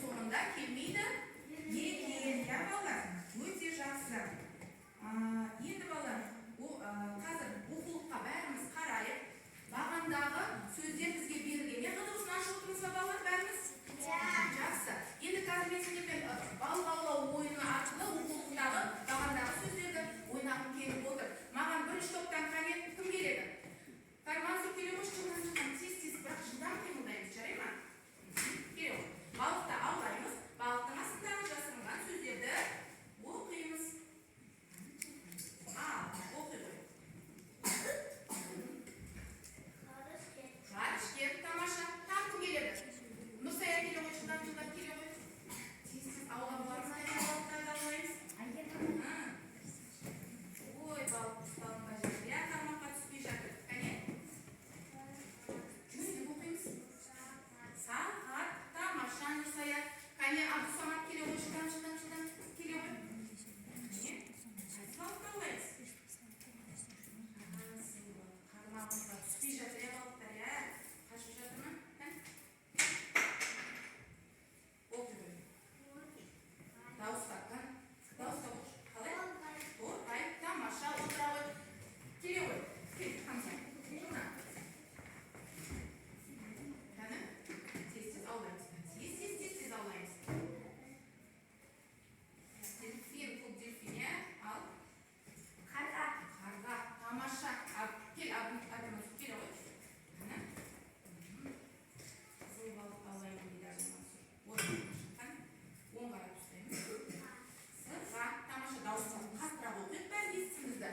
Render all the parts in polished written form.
соңында келмейді екен. Я балалар, өте жақсы. Енді балалар, қазір оқулыққа бәріміз қарайық. Бағандағы сөздер бізге берілген. Не қылдығысын ашып отырмыз ба балалар бәріміз? Жақсы. Енді қазір мен сендермен балық аулау ойыны арқылы оқулықтағы бағандағы сөздерді ойнағым келіп отыр. Маған бірінші топтан кім келеді? Мансұр келе ғой, шыққан тез-тез, бірақ жылдам қимылдаймыз, жарай ма? Келе ғой. Балықты аулаймыз, балықтың астындағы жасырынған сөздерді оқимыз. Оқи ғой. Ғарышкер, тамаша. Тағы кім келеді? Нұрсая келе ғой, жылдам келе ғой. Тез-тез аулап барымыз, балықтарды аулаймыз. Ой, балық ұсталынға жетті. Қармаққа түспей жатыр. Кәне? Сағат, тамаша, Нұрсая. Кәне, Абдусамат келе ғой, жылдам келе ғой. Кәне? Қайсы балықты аулаймыз? Қармағымызға түспей жатыр, балықтар, қашып жатыр ма? Оқи ғой. Дауыста, дауыста қош. Қалай? Торғай, тамаша, отыра ғой. Келе ғой. Кел, қамсай. Жылына. Кәні? Тез-тез аулаймыз. Тез аулаймыз. Дельфин, бұл дельфин, ал. Қарға. Тамаша. Кел, Абдымансұр, келе ғой. Кәні? Қызыл балық аулаймын дейді Абдымансұр. Оң қарап ұстаймыз. Сырға, тамаша, дауысқа қаттырақ оқиық, бәрі естімізді.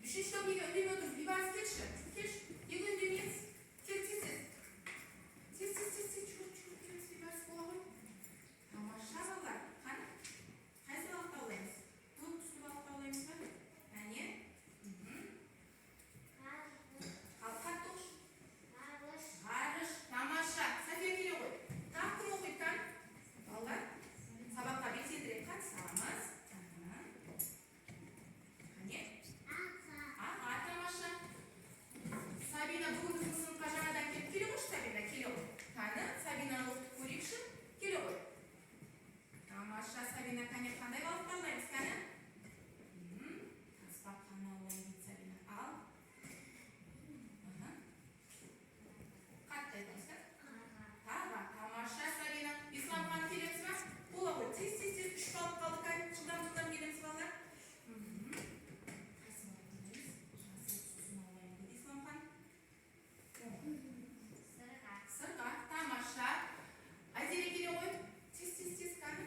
Үшінші топ неге үндемей отырып, Бибарыс келші. Келші, неге үндемейсіз? Кел, тез-тез. Тез, келіңіз, Бибарыс бола ғой. Тамаша балалар, қайсы балықты аулаймыз? Көк түсті балықты аулаймыз ба? Әне? Қатты оқшы. Ғарыш, тамаша. Сәфия келе ғой. Тағы кім оқиды? Балалар, сабаққа белсендірек қатысамыз. Кәне? Тамаша. Сабина бүгін біздің сыныпқа жаңадан келе ғой, Сабина, келе ғой. Кәні, Сабинаны оқытып көрейікші. Келе ғой. Тамаша, Сабина, кәне, қандай балықты аулаймыз, кәні? Тасбақаны аулаймыз, Сабина. Ал. Қатты айтыңыз, Тағы, тамаша, Сабина. Исламхан келеміз ба? Бола ғой, тез, үш балық қалды, кәне, жылдам келеміз балалар. Қайсы балықты аулаймыз? Жасыл түсін аулаймыз дейді Исламхан. Сырға, тамаша. Айзере келе ғой. Тез, кәне.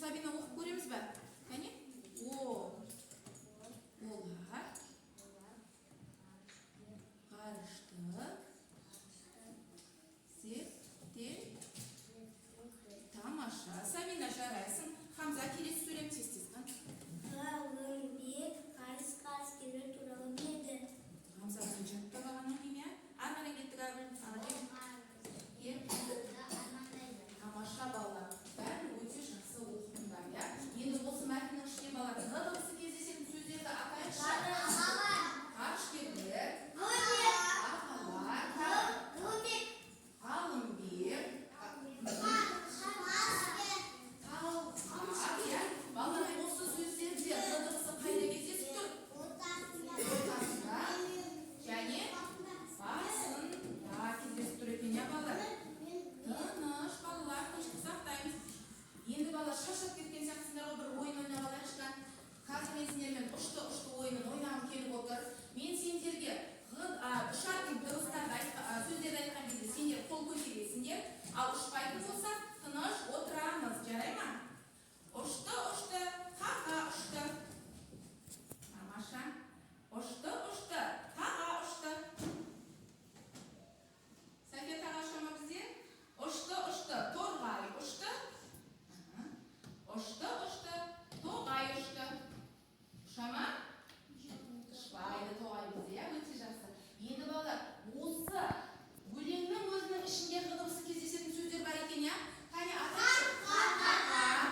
Сабина оқып көреміз бе? Кәне? Олар ғарыштық зерттеу. Тамаша. Сабина жарайсың. Хамза келесі сөйлем тез-тез. Ғалымбек қарыс келу туралы еді. Хамза жаттап алғаннан кейін, арманнан кеттік Тамаша балалар. Бәрі өте жақсы оқыңдар, иә? Енді осы мәтіннің ішінде балалар дыбысы кездесетін сөздерді атайықшы. Ғарышкерлер, ағалар, ғалымбек, талғар, иә? Балалар осы сөздерде дыбысы қайда кездесіп тұр? Ортасында және басында кездесіп тұр екен, иә балалар? Тыныш балалар, тыныштық сақтаймыз. Енді балалар шаршап кеткен сияқтысыңдар ғой, бір ойын ойнап алайықшы. Қазір мен сендермен ұшты ойынын ойнағым келіп отыр. Мен сендерге ұшатын дыбыстарды сөздерді айтқан кезде сендер қол көтересіңдер, ал ұшпайтын болса тыныш отырамыз. Жарай ма? Ұшты, қаға ұшты. Тамаша. Ұшты, қаға ұшты. Сәке тағашы ма бізде? Ұшты, торғай ұшты. Ұшты, тоғай ұшты. Ұшама? Ұшпайды тоғай бізде, иә, өте жақсы. Енді балалар, осы өлеңнің өзінің ішінде дыбысы кездесетін сөздер бар екен, иә? Қане атайықшы.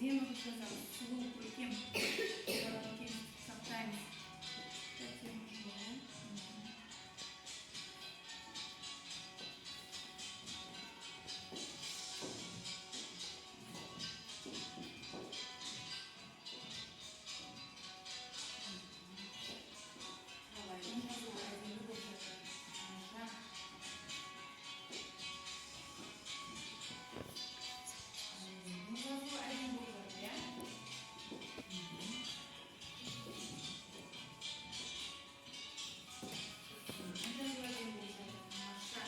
әдемі қылып жазамыз. Сұлу, көркем. Көркем сақтаймыз. Абайдың жазуы әдемі болып жатыр. Тамаша. Абайдың жазуы әдемі болып жатыр, иә? Жазуы әдемі болып жатыр. Тамаша.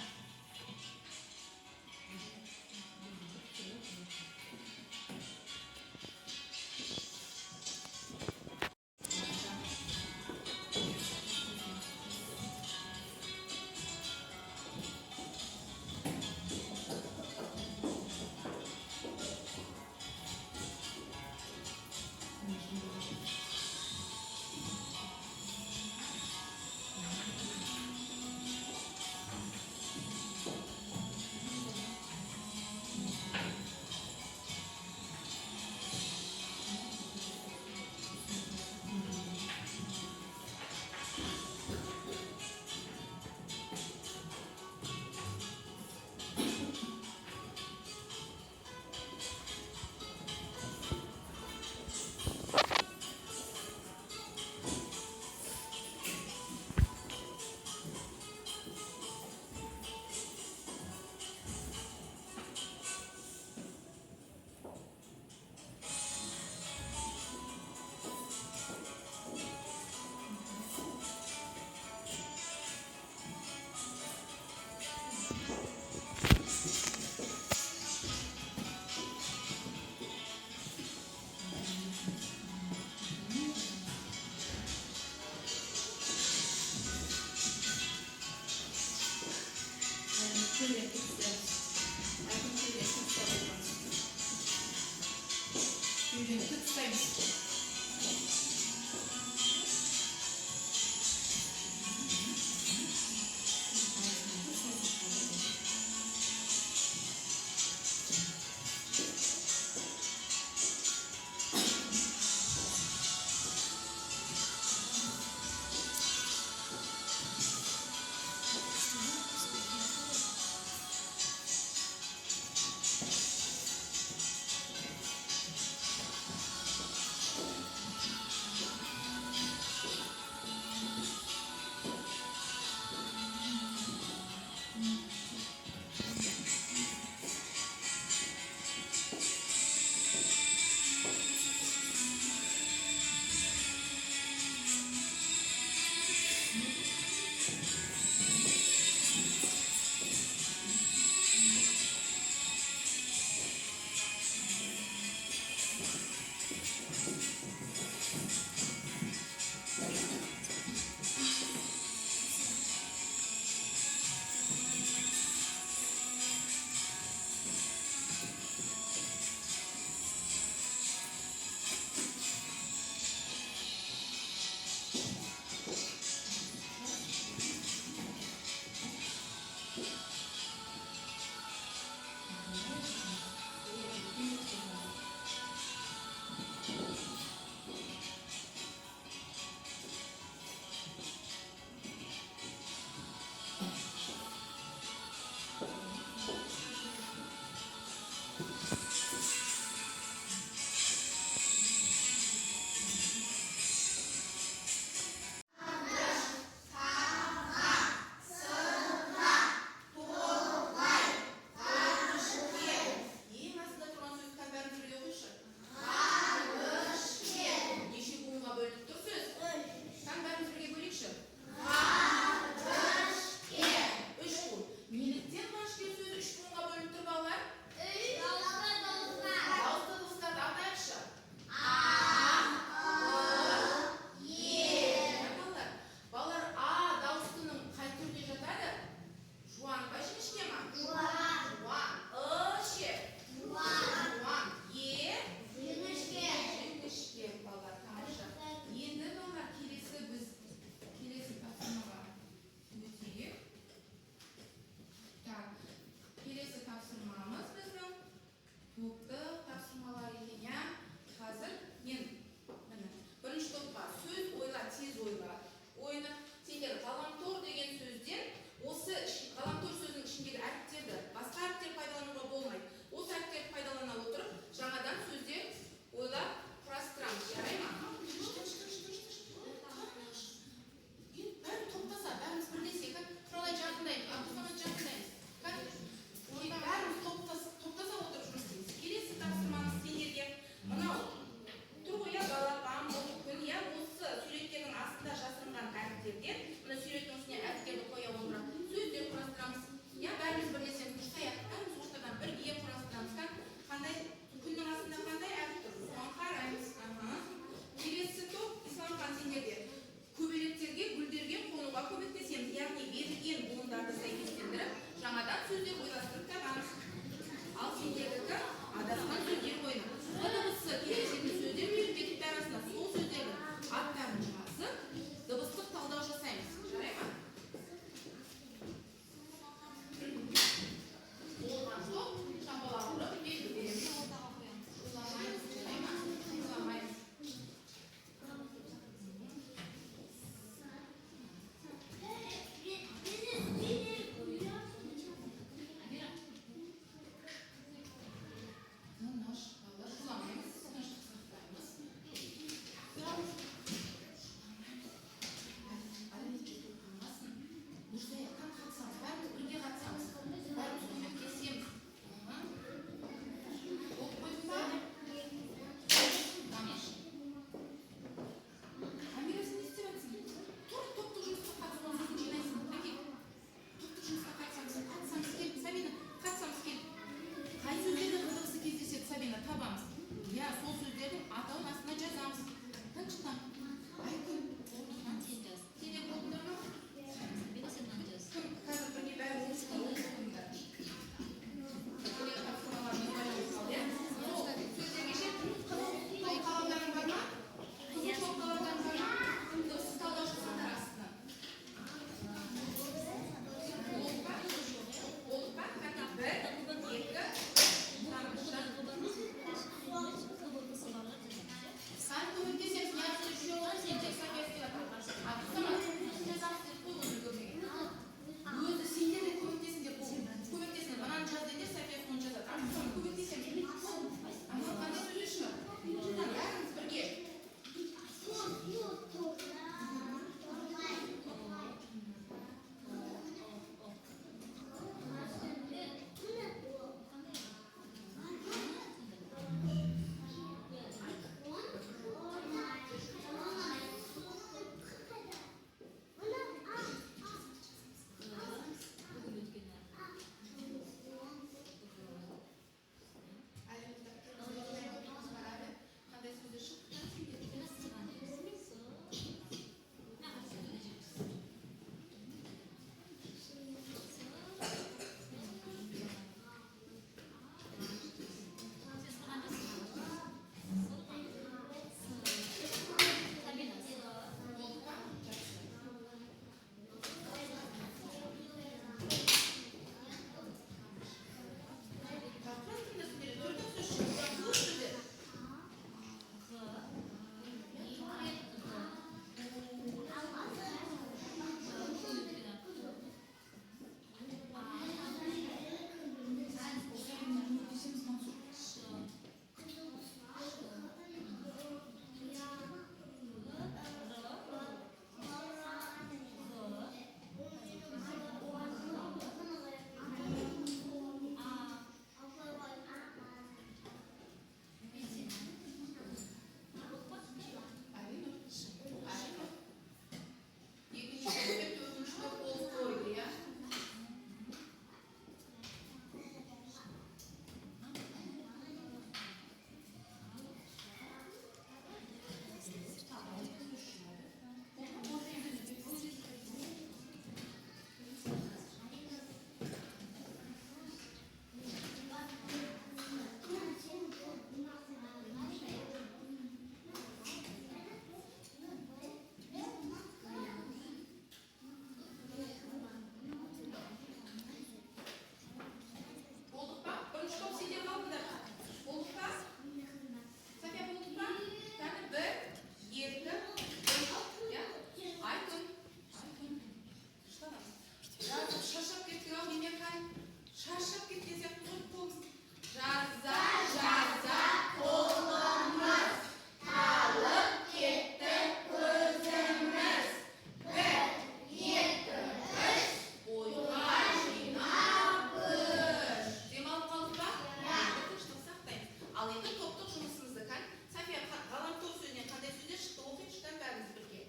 Ал енді топтық жұмысымызды кән. София, ғаламтор сөзінен қандай сөздер шықты? Оқиыншы кән бәріміз бірге.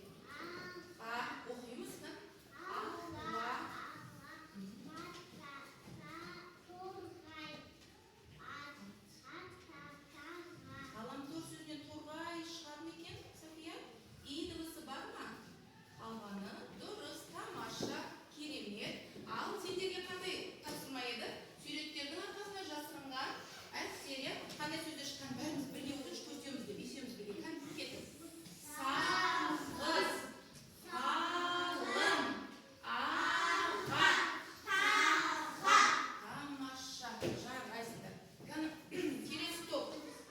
Оқимыз кән. Ала. Ғаламтор сөзінен торғай шығар ма екен, София? И дыбысы бар ма? Алғаны дұрыс, тамаша, керемет. Ал сендерге қандай тапсырма еді? Суреттердің арқасына жасырынған әріптері қандай сөздер шыққан? Бәріміз бірге отырып көздеріміз деп есеміз бірге. Кән кеттік. Сағыз, қалың, аға, тамаша, жарайсыздар. Келесі топ.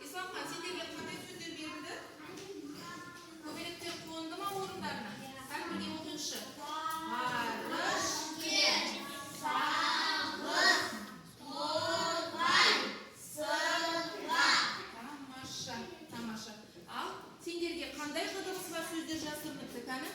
Исламхан, сендерге қандай сөздер берілді? Көбелектер қонды ма орындарына? Кән бірге оқыңызшы. Арыш, салық, торғай, сыға. Тамаша, тамаша. Ал сендерге қандай жадымыз бар сөздер жасырыныпты, кәні?